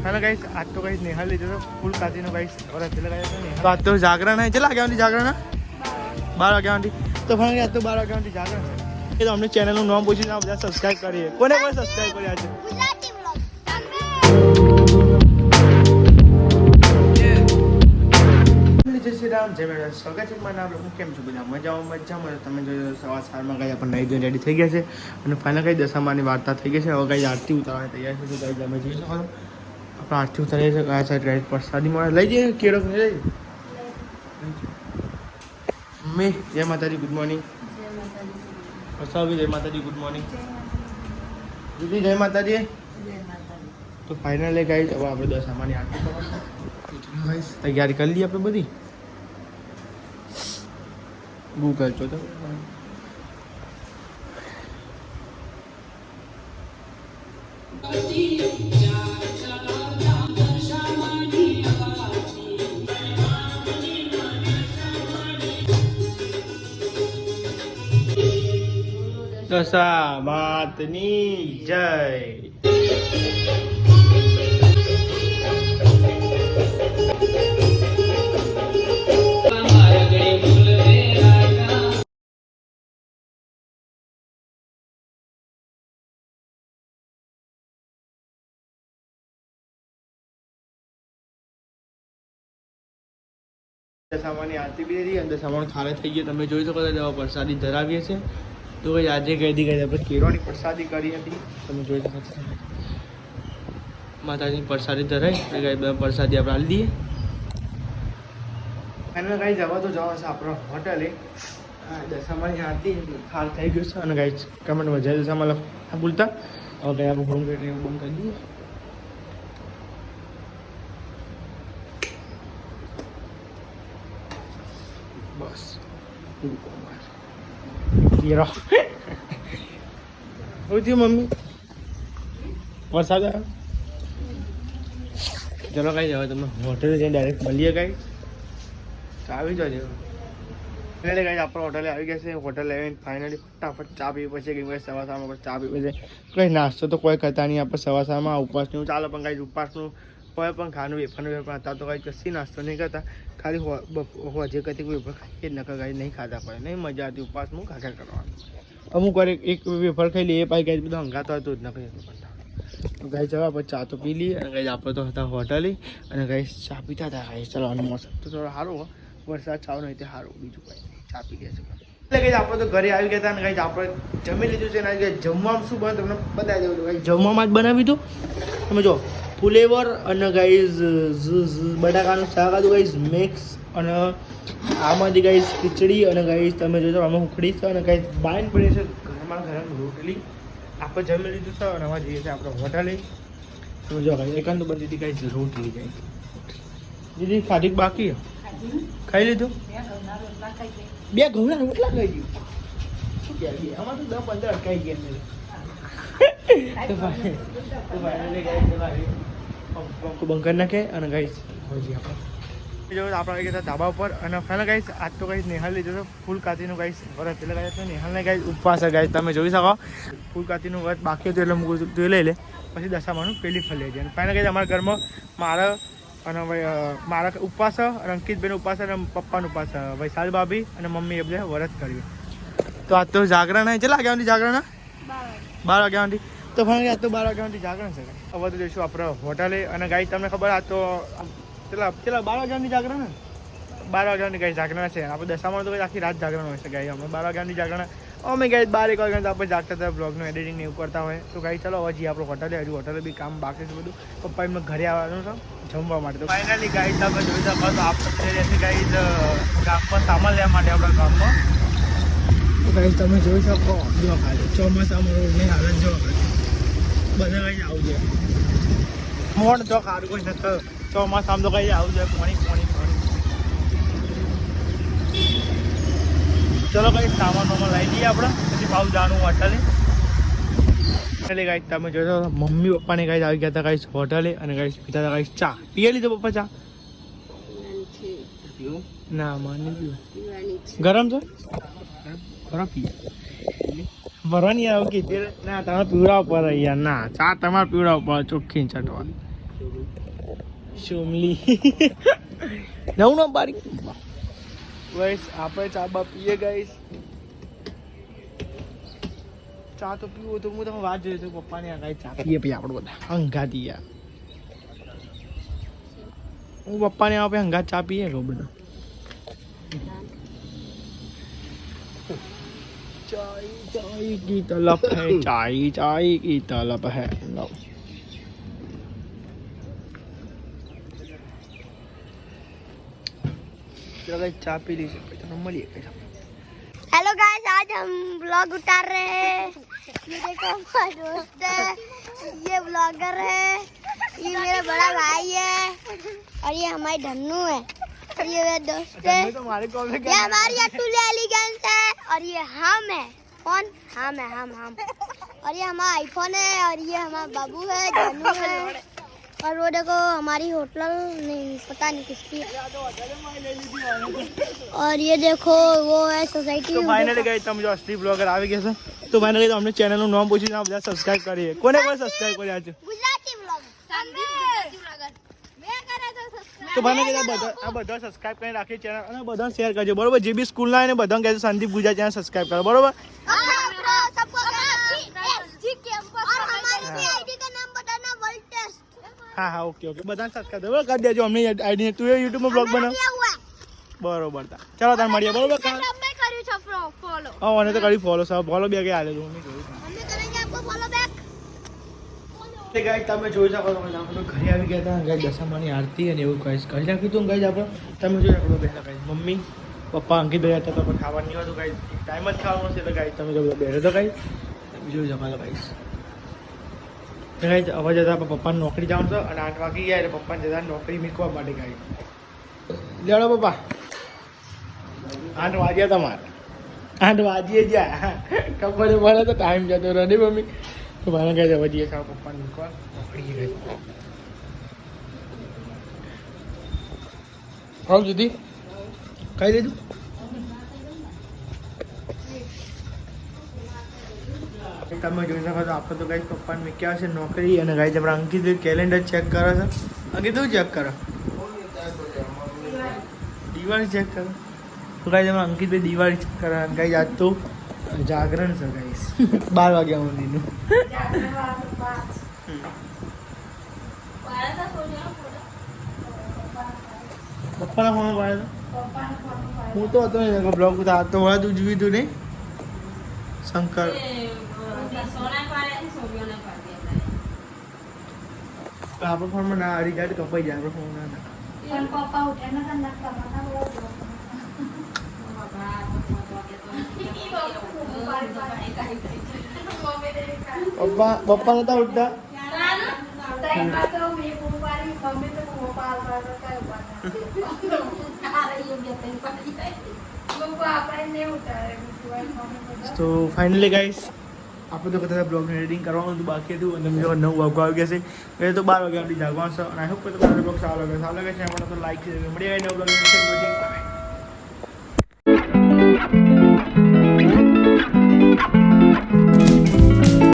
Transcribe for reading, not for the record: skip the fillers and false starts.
Hello guys, आज तो guys Neha लीजिए तो फुल काती नो गाइस और चले गए तो आज तो जागरण है। चला गया जागरण 12 वागे तो फाइनली आज तो 12 वागे जागरण है। ये तो हमने चैनल નું નામ પૂછીને આ બધા સબસ્ક્રાઇબ કરીએ। કોને કોને સબસ્ક્રાઇબ કર્યા છે? ગુજરાતી વ્લોગ જય શ્રી રામ, જય મેરા સ્વાગત છે મારા આપ લોકો કેમ છો બધા મજામાં તમે જોઈ સવાર સવારમાં ગાઈ આપણે નાઈ ધોઈને રેડી થઈ ગયા છે અને ફાઇનલ ગાઈ દશામાની વાર્તા થઈ ગઈ છે। હવે ગાઈ આરતી ઉતારવાની તૈયાર છે તો ગાઈ તમે જોઈ શકો છો આપણે આરતી ઉતારીએ છીએ। આ સાઈડ ગાઈ પ્રસાદી મળે લઈ જઈએ કેળો લઈ જઈએ। મમ્મી જય માતાજી, ગુડ મોર્નિંગ। પ્રસાદ જય માતાજી, ગુડ મોર્નિંગ। દીદી જય માતાજી। તો ફાઇનલી ગાઈ હવે આપણે દશામાની આરતી કરવાની તૈયારી કરી લઈએ આપણે બધી। ગૂગલ છો તો દશા માતની જય। દશામાની આરતી બી હતી અને દશામાનો ખારે થઈ ગયો તમે જોઈ શકો છો। પ્રસાદી ધરાવીએ છીએ તો ભાઈ આજે કહી દી ગઈ આપણે કેળોની પ્રસાદી કરી હતી તમે જોઈ શકો છો। માતાજીની પ્રસાદી ધરાઈ અને ગાઈ પ્રસાદી આપણે આપી દઈએ। અને ગાઈ જવા તો જવા છે આપણો હોટલે। દશામાની આરતી ખાર થઈ ગયું છે અને ગાઈ કમેન્ટમાં જય દશામાં લખો ભૂલતા। હવે ગાઈ આપણે હોમ ગેટ બંધ કરી દઈએ। બસ હીરો શું થયું મમ્મી? વરસાદ આવ્યો? ચલો કઈ જાવ તમે હોટેલે જઈને ડાયરેક્ટ મળીએ કઈ આવી જજો। એટલે કઈ આપણે હોટલે આવી ગયા છે। હોટલે આવીને ફાઇનલી ફટાફટ ચા પીવી પડશે કેમ કે સવા સામાં ચા પીવી છે। કંઈ નાસ્તો તો કોઈ કરતા નહીં આપણે સવા સામાં ઉપવાસનું ચાલે પણ કાંઈ ઉપવાસનું કોઈ પણ ખાનું વેફરનું વેફર હતા તો કાંઈ કશી નાસ્તો નહીં કરતા ખાલી હોજે કથી કોઈ વેફર ખાઈએ જ નકર કાંઈ નહીં ખાતા પડે નહીં મજા આવતી ઉપવાસનું કાકા કરવાનું। અમુક વાર એક વેફર ખાઈ લઈએ એ પાઈ ગાય બધું હંગાતો હતો જ નકર તો ગાય જવા આપણે ચા તો પી લઈએ અને ગાય આપણે તો હતા હોટલે અને ગાય ચા પીતા હતા ગાય ચલાવવાનું મોસમ તો થોડો સારું વરસાદ ચાવ નહીં તે સારું બીજું કાંઈ ચા પી ગયા છે એટલે કંઈ આપણે તો ઘરે આવી ગયા હતા અને કંઈ આપણે જમી લીધું છે ને જમવામાં શું બને તમને બતાવી દઉં કંઈ જમવામાં જ બનાવ્યું હતું તમે જો ફુલેવર અને ગાઈઝ બટાકાનું શાક હતું ગાઈઝ મિક્સ અને આમાંથી ગાઈઝ ખીચડી અને ગાઈઝ તમે જોજો આમાં ઉખડી છે અને ગાઈઝ બાઈન પડી છે ઘરમાં ગરમ રોટલી આપણે જમી લીધું છે અને આમાં જઈએ છીએ આપણે હોટલે તમે જો ગાઈઝ એકાંત બની દીધી ગાઈઝ રોટલી ગાઈઝ દીદી ખાધી બાકી ખાઈ લીધું બે ઘઉંના રોટલા ખાઈ ગયું શું કહેવાય આમાં તો 10-15 અટકાઈ ગયા બંકર નાખે અને ગાઈસ આપણે આવી ગયા ધાબા ઉપર અને ફાઇનલ ગાઈસ આજ તો ગાઈસ નેહાલ લીધો તો ફૂલ કાતીનું ગાઈસ વ્રત એટલે ગાઈસ તો નેહાલને ગાઈસ ઉપવાસ છે ગાઈસ તમે જોઈ શકો ફૂલ કાતીનું વ્રત બાકી હતું એટલે મૂકું તો લઈ લે પછી દશામાનું પેલી ફરી જાય અને ફાઇનલ ગાઈસ અમારા ઘરમાં મારા અને મારા ઉપવાસ અને અંકિતભાઈનો ઉપવાસ અને પપ્પાનો ઉપવાસ વૈશાલ ભાભી અને મમ્મી એ બધા વ્રત કર્યું તો આજ તો જાગરણ છે ચલા ગયા જાગરણ 12 વાગ્યા તો ફાઇનલી આજ તો 12 વાગ્યાથી જાગરણ છે। હવે તો જઈશું આપણે હોટલે અને ગાઈ તમને ખબર આ તો ચલા 12 વાગ્યાની જાગરણ ને 12 વાગ્યાની ગાઈ જાગરણ છે આપણે દશામાં તો આખી રાત જાગરણ હોય છે ગાઈ અમે 12 વાગ્યાની જાગરણ અમે ગાઈ 12-1 વાગ્યા આપણે જાગતા હતા બ્લોગનું એડિટિંગ ને એવું કરતા હોય તો ગાઈ ચલો હવે જઈએ આપણે હોટલે હજુ હોટલે બી કામ બાકી છે બધું પપ્પા એમને ઘરે આવવાનું છે જમવા માટે તો ફાઇનલી ગાઈ તમે જોઈ શકો તો આપણે ગાઈ ગામમાં સામાન લેવા માટે આપણા ગામમાં તો ગાઈ તમે જોઈ શકો જો ખાલી ચોમાસામાં રોડની હાલત જો બધા કઈ આવું છે મોડ તો સારું કોઈ નથી ચોમાસામાં તો કઈ આવું જોઈએ પાણી ચલો કઈ સામાન લઈ જઈએ આપણે પછી પાઉં જવાનું હોટલે એટલે ગાઈ તમે જોશો મમ્મી પપ્પાને ગાઈ આવી ગયા હતા ગાઈ હોટલે અને ગાઈ પીતા હતા ગાઈ ચા પીએ લીધો પપ્પા ચા ના માની પીવું ગરમ છે ગરમ પીએ ભરવાની આવું કીધી ના તમે પીવડાવ પર યાર ના ચા તમારે પીવડાવ પર ચોખ્ખી ચટવાની સોમલી નવું નામ પાડી ગાઈસ. આપણે ચા બા પીએ ગાઈસ. ચા તો પીવો તો હું તમે વાત જોઈ તો પપ્પાને આ ગાઈ ચા પીએ પછી આપણે બધા હંગાતી યાર. હું પપ્પાને આપણે હંગાત ચા પીએ કહું બધા. चाय चाय की तलब है, चाय चाय की तलब है. चलो गाइस चाय पी लीजिए तो नॉर्मली. हेलो गाइस, आज हम ब्लॉग उतार रहे हैं. ये देखो हमारा दोस्त है, ये ब्लॉगर है, ये मेरा बड़ा भाई है और ये हमारी धन्नू है और ये मेरा दोस्त है. तो हमारे कॉल में ये हमारी अतुल्य एलिगेंस है और ये हम है. कौन? हम है, हम और ये हमारा आईफोन है और ये हमारा बाबू है, धन्नू है. और वो देखो हमारी होटल नहीं पता नहीं किसकी. और ये देखो वो है सोसाइटी. तो फाइनली गाइस તમે જો અસલી બ્લોગર આવી ગયા છે. તો ફાઇનલી અમને ચેનલ નું નામ પૂછીને આ બધા સબસ્ક્રાઇબ કરીએ. કોને કોને સબસ્ક્રાઇબ કર્યા છે? ગુજરાતી બ્લોગર સંદીપ ગુજરાતી બ્લોગર મેં કર્યા તો સબસ્ક્રાઇબ. તો ભાઈને કીધા આ બધા સબસ્ક્રાઇબ કરીને રાખી ચેનલ અને બધા શેર કરજો બરોબર. જે બી સ્કૂલ ના એને બધા કહેજો સંદીપ ગુજરાતી ચેનલ સબસ્ક્રાઇબ કરો બરોબર. सबको एसजी कैंपस और हमारी आईडी का नाम बताना वर्ल्ड टेस्ट. હા હા ઓકે ઓકે બધા સબસ્ક્રાઇબ કરો કરી દેજો. અમને આઈડી તું યુટ્યુબ માં બ્લોગ બનાવ બરોબર. ચાલો તાર મળીએ બરોબર. મેં કર્યું છે ફોલો. હા મને તો કરી ફોલો સબ ફોલો બે કે આલે દઉં મેં જોયું. हमने करेंगे आपको फॉलो बैक. તે ગાઈસ તમે જોઈ શકો તમે આપણે ઘરે આવી ગયા હતા. ગાઈસ દશામાની આરતી અને એવું ગાઈસ કરી નાખ્યું હતું ગાઈસ આપણે. તમે જોઈ શકો બેઠા ગાઈસ મમ્મી પપ્પા અંકિત ભાઈ હતા તો પણ ખાવા નહીં હતું ગાઈસ. ટાઈમ જ ખાવાનું છે તો ગાઈસ તમે જો બેઠો તો ગાઈસ તમે જોઈ શકો ગાઈસ. ગાઈસ હવે જતા પપ્પાને નોકરી જવાનું છે અને 8 વાગી ગયા એટલે પપ્પાને જતા નોકરી મૂકવા માટે ગાઈસ. લેડો પપ્પા 8 વાગ્યા તમારે 8 વાગ્યે જ્યાં ખબર પડે તો ટાઈમ જતો રહે ને મમ્મી. તો ભાઈ કહે છે વજીએ સાવ પપ્પાને મૂકવા નોકરી ગઈ. આવ જુદી ખાઈ લીધું. તમે જોઈ શકો છો આપણે તો ગાઈસ પપ્પાને મૂક્યા છે નોકરી અને ગાઈસ આપણે અંકિત કેલેન્ડર ચેક કરે છે. અંકિત શું ચેક કરે? દિવાળી ચેક કરે. તો ગાઈસ આપણે અંકિતભાઈ દિવાળી ચેક કરે અને ગાઈસ આજ તો જાગરણ છે ગાઈસ 12 વાગ્યા સુધીનું. પપ્પાના ફોન પાડ્યો હું તો હતો નહીં બ્લોગ ઉતાર તો વળા તું જોયું તું નહીં શંકર. આપણો ફોનમાં ના રિચાર્જ કપાઈ જાય આપણો ફોન ના. પપ્પા નતા ઉઠતા. તો ફાઇનલી ગાઈસ આપણે તો કદાચ બ્લોગનું એડિટિંગ કરવાનું હતું બાકી હતું અને તમે જો 9 વાગવા આવી ગયા છે એ તો 12 વાગ્યા સુધી જાગવાનું છે. અને આઈ હોપ કે તમને બ્લોગ સારો લાગે છે એમાં તો લાઈક છે. મળીએ નવો બ્લોગ.